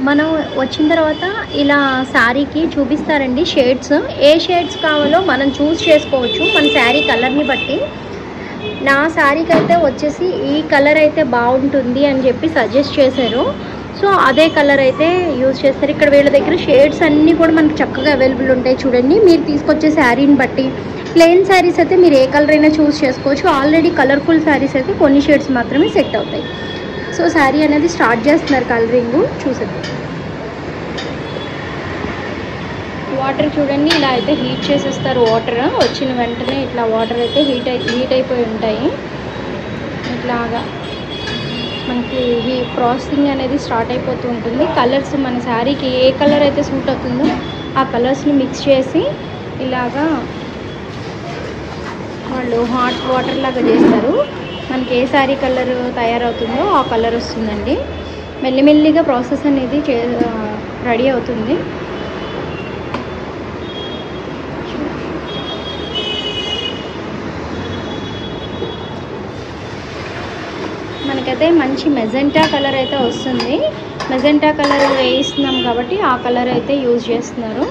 మనం వచ్చిన తర్వాత ఇలా శారీకి చూపిస్తారండి షేడ్స్. ఏ షేడ్స్ కావాలో మనం చూస్ చేసుకోవచ్చు మన శారీ కలర్ని బట్టి. నా శారీకి అయితే వచ్చేసి ఈ కలర్ అయితే బాగుంటుంది అని చెప్పి సజెస్ట్ చేశారు. సో అదే కలర్ అయితే యూజ్ చేస్తారు. ఇక్కడ వీళ్ళ దగ్గర షేడ్స్ అన్నీ కూడా మనకు చక్కగా అవైలబుల్ ఉంటాయి చూడండి. మీరు తీసుకొచ్చే శారీని బట్టి ప్లెయిన్ శారీస్ అయితే మీరు ఏ కలర్ అయినా చూస్ చేసుకోవచ్చు. ఆల్రెడీ కలర్ఫుల్ శారీస్ అయితే కొన్ని షేడ్స్ మాత్రమే సెట్ అవుతాయి. సో శారీ అనేది స్టార్ట్ చేస్తున్నారు కలరింగ్ చూసేది. వాటర్ చూడండి ఇలా అయితే హీట్ చేసేస్తారు. వాటర్ వచ్చిన వెంటనే ఇట్లా వాటర్ అయితే హీట్ అయిపోయి ఉంటాయి. ఇట్లాగా మనకి ఈ ప్రాసెసింగ్ అనేది స్టార్ట్ అయిపోతూ ఉంటుంది. కలర్స్ మన శారీకి ఏ కలర్ అయితే సూట్ అవుతుందో ఆ కలర్స్ని మిక్స్ చేసి ఇలాగా వాళ్ళు హాట్ వాటర్ లాగా చేస్తారు. మనకి ఏ శారీ కలర్ తయారవుతుందో ఆ కలర్ వస్తుందండి. మెల్లిమెల్లిగా ప్రాసెస్ అనేది రెడీ అవుతుంది. మనకైతే మంచి మెజెంటా కలర్ అయితే వస్తుంది. మెజెంటా కలర్ వేయిస్తున్నాం కాబట్టి ఆ కలర్ అయితే యూజ్ చేస్తున్నారు.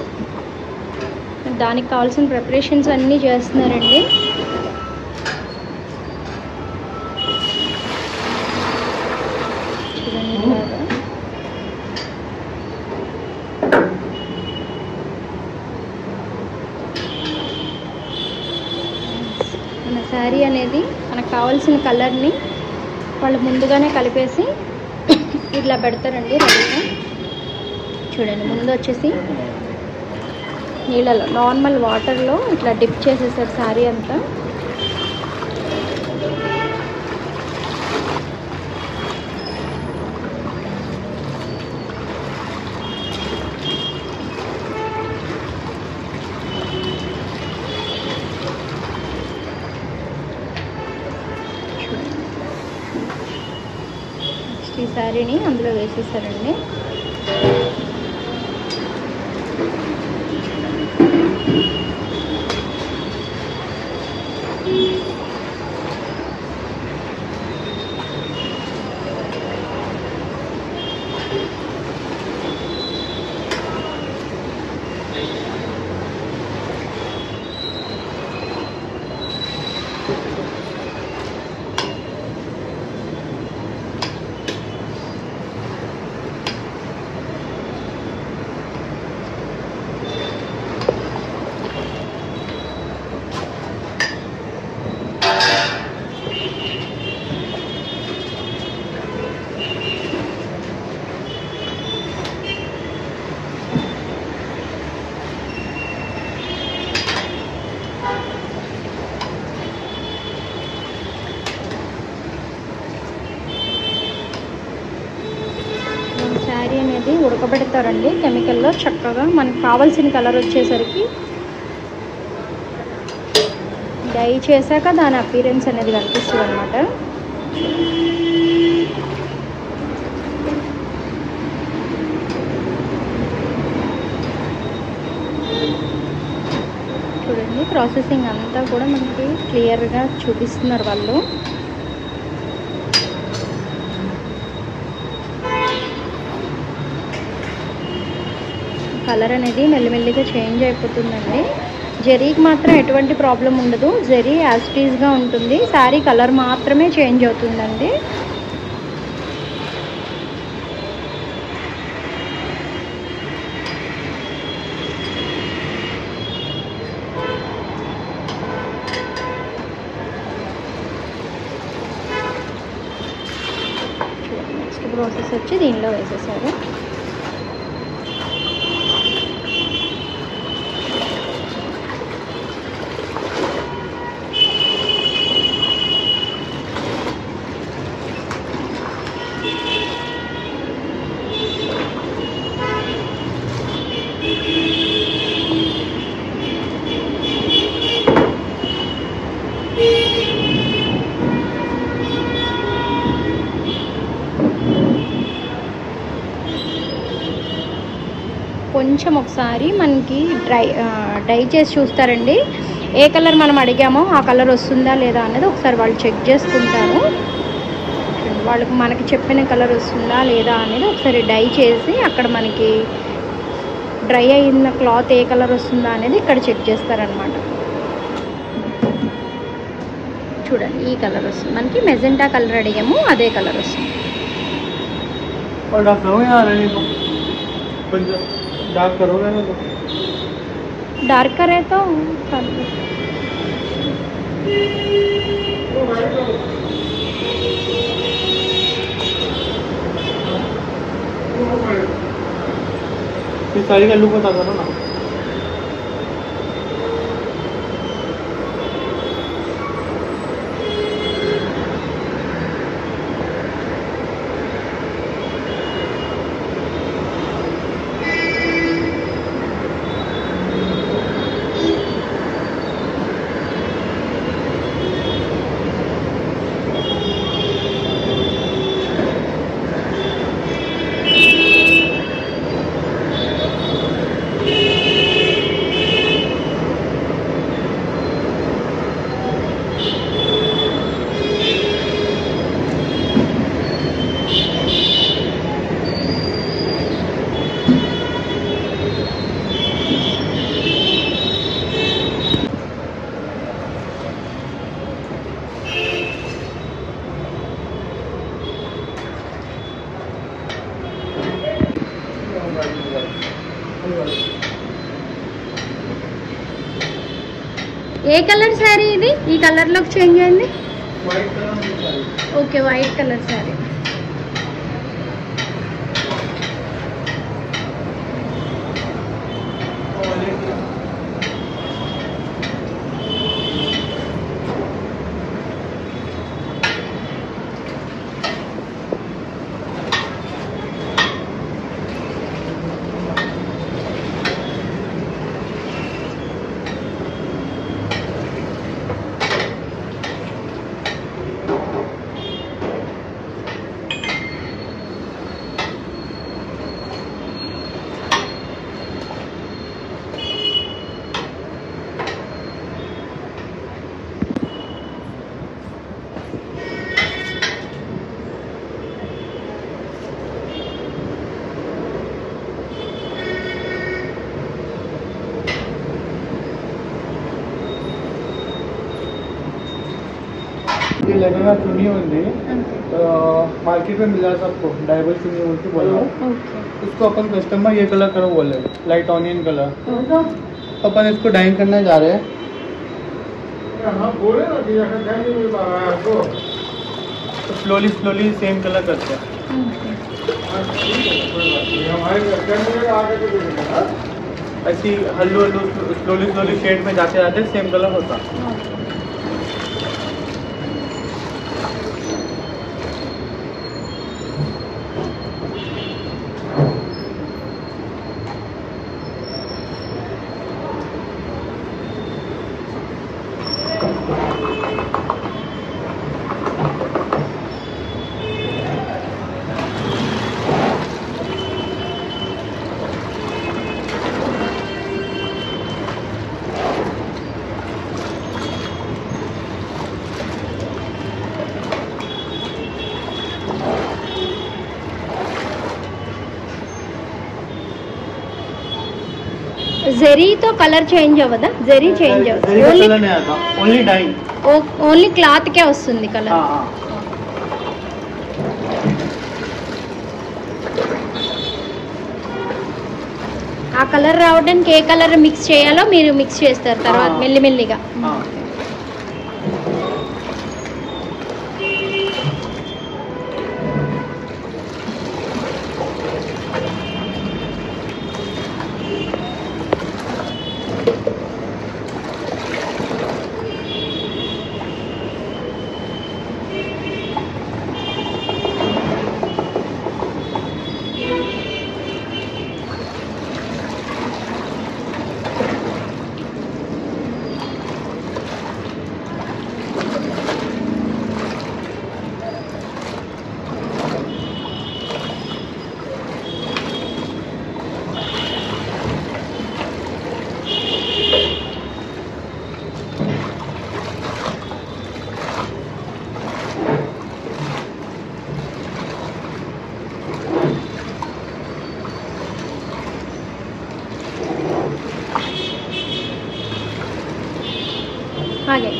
దానికి కావాల్సిన ప్రిపరేషన్స్ అన్నీ చేస్తున్నారండి. మన శారీ అనేది మనకు కావాల్సిన కలర్ని వాళ్ళు ముందుగానే కలిపేసి ఇట్లా పెడతారండి రెడీగా. చూడండి ముందు వచ్చేసి నీళ్ళలో నార్మల్ వాటర్లో ఇట్లా డిప్ చేసేసారు శారీ అంతా. ఈ శారీని అందులో వేసేసారండి. శారీ అనేది ఉడకబెడతారండి కెమికల్లో చక్కగా. మనకు కావాల్సిన కలర్ వచ్చేసరికి డై చేశాక దాని అపీరెన్స్ అనేది కనిపిస్తుంది అన్నమాట. చూడండి ప్రాసెసింగ్ అంతా కూడా మనకి క్లియర్గా చూపిస్తున్నారు వాళ్ళు. కలర్ అనేది మెల్లిమెల్లిగా చేంజ్ అయిపోతుందండి. జరీకి మాత్రం ఎటువంటి ప్రాబ్లం ఉండదు. జరీ యాజ్ ఇట్ ఈజ్గా ఉంటుంది. శారీ కలర్ మాత్రమే చేంజ్ అవుతుందండి. నెక్స్ట్ ప్రాసెస్ వచ్చి దీనిలో వేసేసారు. కొంచెం ఒకసారి మనకి డై చేసి చూస్తారండి. ఏ కలర్ మనం అడిగామో ఆ కలర్ వస్తుందా లేదా అనేది ఒకసారి వాళ్ళు చెక్ చేసుకుంటారు. వాళ్ళకి మనకి చెప్పిన కలర్ వస్తుందా లేదా అనేది ఒకసారి డై చేసి అక్కడ మనకి డ్రై అయిన క్లాత్ ఏ కలర్ వస్తుందా అనేది ఇక్కడ చెక్ చేస్తారనమాట. చూడండి ఈ కలర్ వస్తుంది మనకి, మెజెంటా కలర్ అడిగాము అదే కలర్ వస్తుంది. डार्क करे तो सारी का लुक बता दो ना. ఏ కలర్ శారీ ఇది? ఈ కలర్లోకి చేంజ్ అయింది. Okay white colour sari. ये लहंगा चुनी होंगी मार्केट में मिला सबको, डाइबल चुनी होती बोलो. इसको अपन कस्टमर ये कलर करो बोले, लाइट ऑनियन कलर. अपन इसको डाइंग करने जा रहे हैं. तो स्लोली सेम कलर करते हैं. ऐसी हल्लू स्लोली शेड में जाते जाते सेम कलर होता. జరీ తో కలర్ చేంజ్ అవ్వదా? జరీ చేంజ్ అవ్వదు, ఓన్లీ డైయింగ్, ఓన్లీ క్లాత్ కే వస్తుంది కలర్. ఆ కలర్ రావడానికి ఏ కలర్ మిక్స్ చేయాలో మీరు మిక్స్ చేస్తారు తర్వాత మెల్లిమెల్లిగా. ಹಾಗೆ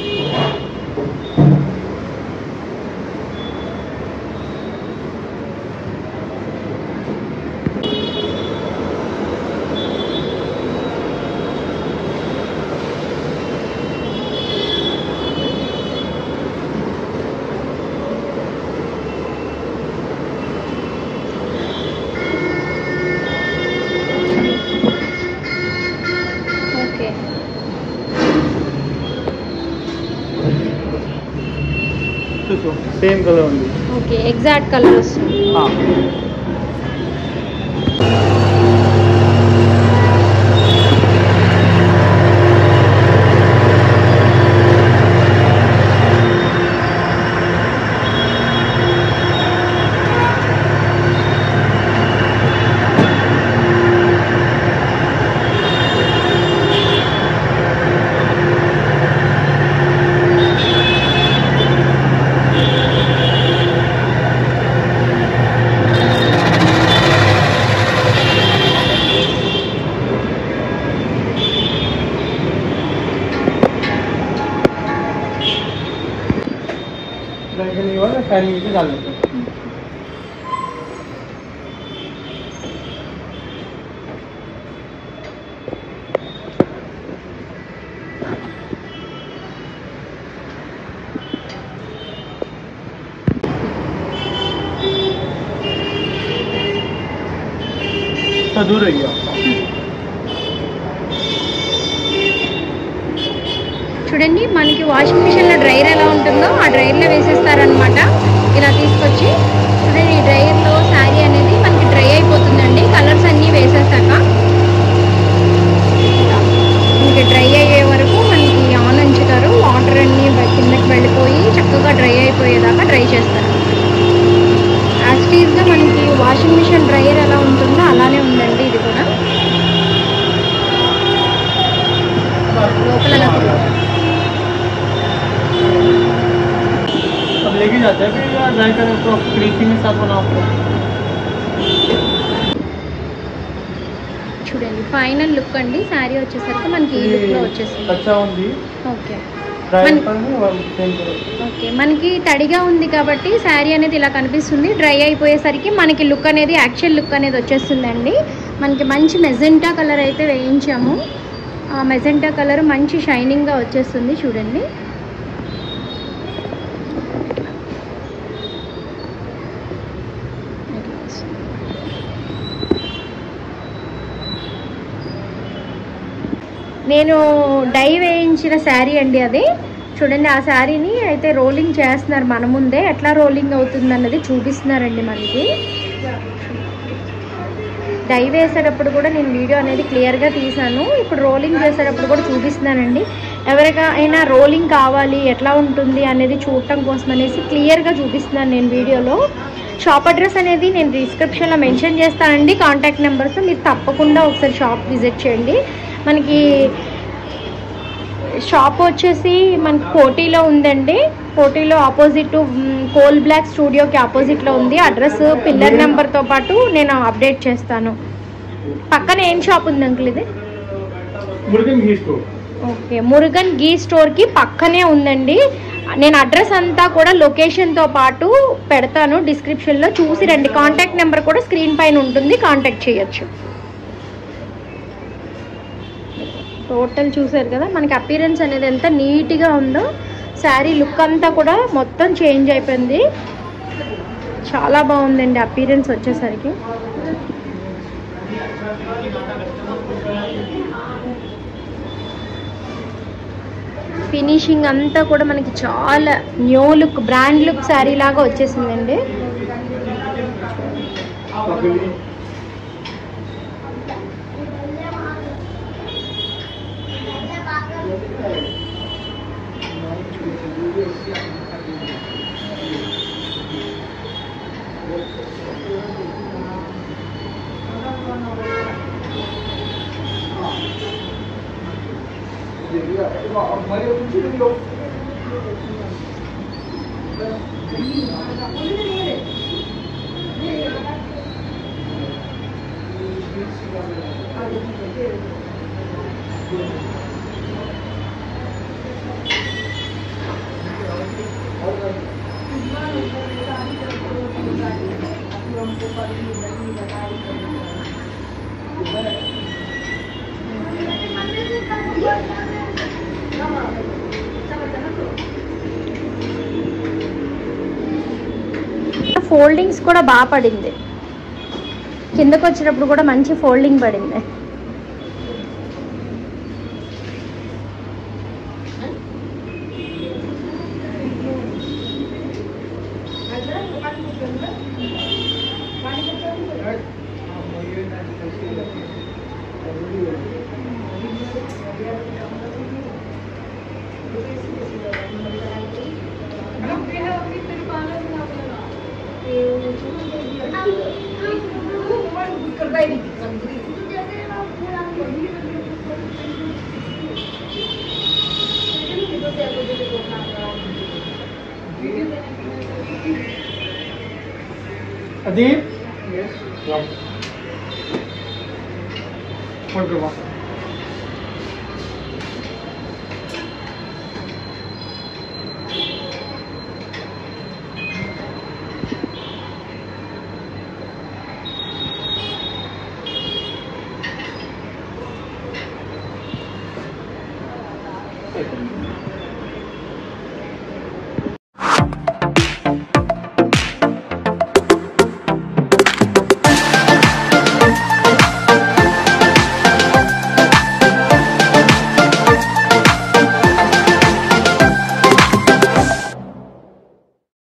సేమ్ కలర్ ఉంది. ఓకే, ఎగ్జాక్ట్ కలర్ వస్తుంది. पैनिंग नीचे डाल देते हैं। तो दूर रहिए। చూడండి, మనకి వాషింగ్ మిషన్లో డ్రైయర్ ఎలా ఉంటుందో ఆ డ్రైయర్లో వేసేస్తారనమాట. ఇలా తీసుకొచ్చి చూడండి, ఈ డ్రైయర్లో శారీ అనేది మనకి డ్రై అయిపోతుందండి. కలర్స్ అన్నీ వేసేసాక మనకి డ్రై అయ్యే వరకు మనకి ఆన్ ఉంచుతారు. వాటర్ అన్నీ కిందకి వెళ్ళిపోయి చక్కగా డ్రై అయిపోయేదాకా డ్రై చేస్తారు. యాక్చువల్గా మనకి వాషింగ్ మిషన్ డ్రైయర్ ఎలా ఉంటుందో అలానే ఉందండి ఇది కూడా. లోపల अब लेके जाते हैं, फिर यार ड्राई करें तो क्रीपिंग के साथ बना आपको। చూడండి, ఫైనల్ లుక్ అండి. శారీ వచ్చేసరికి మనకి ఈ లుక్లో వచ్చేసింది. अच्छा ఉంది. ఓకే ఓకే, మనకి తడిగా ఉంది కాబట్టి శారీ అనేది ఇలా కనిపిస్తుంది. డ్రై అయిపోయేసరికి మనకి లుక్ అనేది యాక్చువల్ లుక్ అనేది వచ్చేస్తుందండి. మనకి మంచి మెజెంటా కలర్ అయితే వేయించాము. ఆ మెజెంటా కలర్ మంచి షైనింగ్గా వచ్చేస్తుంది. చూడండి, నేను డై వేయించిన శారీ అండి అది. చూడండి, ఆ శారీని అయితే రోలింగ్ చేస్తున్నారు మన ముందే. ఎట్లా రోలింగ్ అవుతుంది అన్నది చూపిస్తున్నారండి మనకి. డై వేసేటప్పుడు కూడా నేను వీడియో అనేది క్లియర్గా తీసాను. ఇప్పుడు రోలింగ్ చేసేటప్పుడు కూడా చూపిస్తున్నానండి. ఎవరికైనా రోలింగ్ కావాలి ఎట్లా ఉంటుంది అనేది చూడటం కోసం అనేసి క్లియర్గా చూపిస్తున్నాను నేను వీడియోలో. షాప్ అడ్రస్ అనేది నేను డిస్క్రిప్షన్లో మెన్షన్ చేస్తానండి, కాంటాక్ట్ నెంబర్స్. మీరు తప్పకుండా ఒకసారి షాప్ విజిట్ చేయండి. మనకి షాప్ వచ్చేసి మనకి కోటిలో ఉందండి. కోటిలో ఆపోజిట్ కోల్ బ్లాక్ స్టూడియోకి ఆపోజిట్లో ఉంది. అడ్రస్ పిల్లర్ నెంబర్తో పాటు నేను అప్డేట్ చేస్తాను. పక్కన ఏం షాప్ ఉంది అంకుల్ ఇది? మురుగన్ ఘీ స్టోర్. ఓకే, మురుగన్ ఘీ స్టోర్కి పక్కనే ఉందండి. నేను అడ్రస్ అంతా కూడా లొకేషన్తో పాటు పెడతాను డిస్క్రిప్షన్లో, చూసి రండి. కాంటాక్ట్ నెంబర్ కూడా స్క్రీన్ పైన ఉంటుంది, కాంటాక్ట్ చేయొచ్చు. టోటల్ చూసారు కదా మనకి అపీరెన్స్ అనేది ఎంత నీట్గా ఉందో. శారీ లుక్ అంతా కూడా మొత్తం చేంజ్ అయిపోయింది. చాలా బాగుందండి అపీరెన్స్ వచ్చేసరికి. ఫినిషింగ్ అంతా కూడా మనకి చాలా new look, brand look sari లాగా వచ్చేసిందండి. ఫోల్డింగ్స్ కూడా బాగా పడింది, కిందకు వచ్చినప్పుడు కూడా మంచి ఫోల్డింగ్ పడింది. Adeep, yes, one